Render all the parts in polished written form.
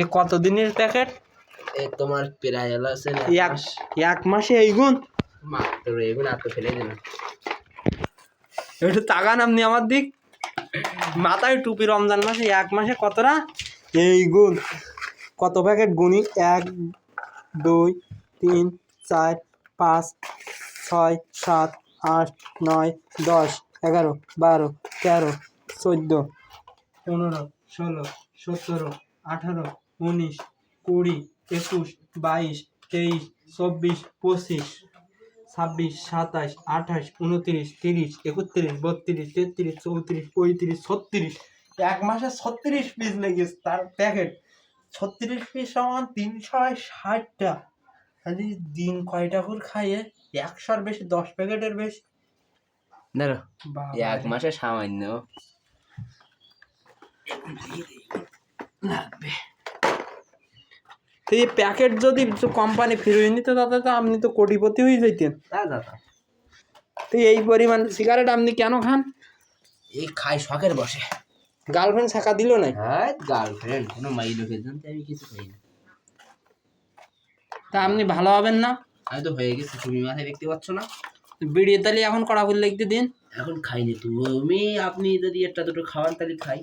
এ কত দিনের প্যাকেট? এই তোমার প্রায় হলো আছে এক মাসে এইগুন? মাত্র এইগুন আর তো ফেলে দিলাম। একটু তাকান আপনি আমার দিক, মাথায় টুপি। রমজান মাসে এক মাসে কতটা এইগুন? কত প্যাকেট গুনি? 1 2 3 4 5 6 7 8 9 10 11 12 13 14 15 16 17 18 19 20 21 22 23 24 25 26 27 28 29 30 31 32 33 34 35 36। এক মাসে 36 পিস লেগেছে তার প্যাকেট। 36 পিস সমান 360টা। খালি দিন কয়টা করে খাইয়ে? 100-র বেশি, 10 প্যাকেটের বেশি। ধরো এক বাবা মাসে সামান্য লাগবে। তো এই প্যাকেট যদি কোম্পানি ফিরিয়ে নিতে তাতে তো আপনি তো কোটিপতি হয়ে যেতেন। দাদা তো এই পরিমাণ সিগারেট আপনি কেন খান? এই খাই শখের বসে। গার্লফ্রেন্ড ছাকা দিল না? হ্যাঁ গার্লফ্রেন্ড কোনো মাই লোকের জানতে আমি কিছু খাই না। তা আপনি ভালো হবেন না? আমি তো হয়ে গেছি, তুমি মাথায় দেখতে পাচ্ছ না? বিড়ি তালি এখন কড়া করে লিখতে দিন। এখন খাইনি তুমি, আপনি যদি একটা দুটো খাওয়ান তাহলে খাই।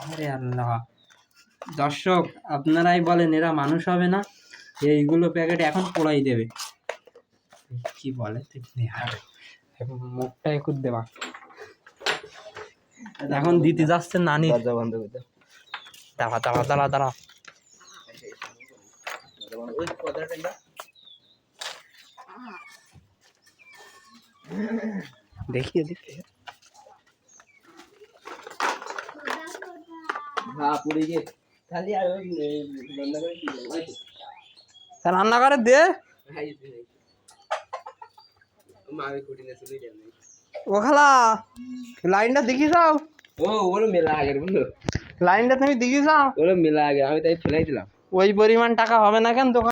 আরে আল্লাহ, দর্শক আপনারাই বলেন এরা মানুষ হবে না? এইগুলো প্যাকেট এখন পোড়াই দেবে। কি বলে মুখটা একটু দেবা। এখন দিতে যাচ্ছে নানি। দরজা বন্ধ করে দাও। দাঁড়া দাঁড়া দাঁড়া দাঁড়া। ওই কথাটা না দেখি দেখি। হ্যাঁ পুরি গে খালি আর বন্ধ করে কি রান্না করে দে। মাকে কুটি না চলে যাবে। ও খালা, লাইনটা দেখি যাও। ও ওগুলো মেলা আগের বন্ধু, লাইনটা তুমি দেখি যাও। ওগুলো মেলা আগে, আমি তাই ফেলাই দিলাম। ওই পরিমাণ টাকা হবে না কেন দোকান?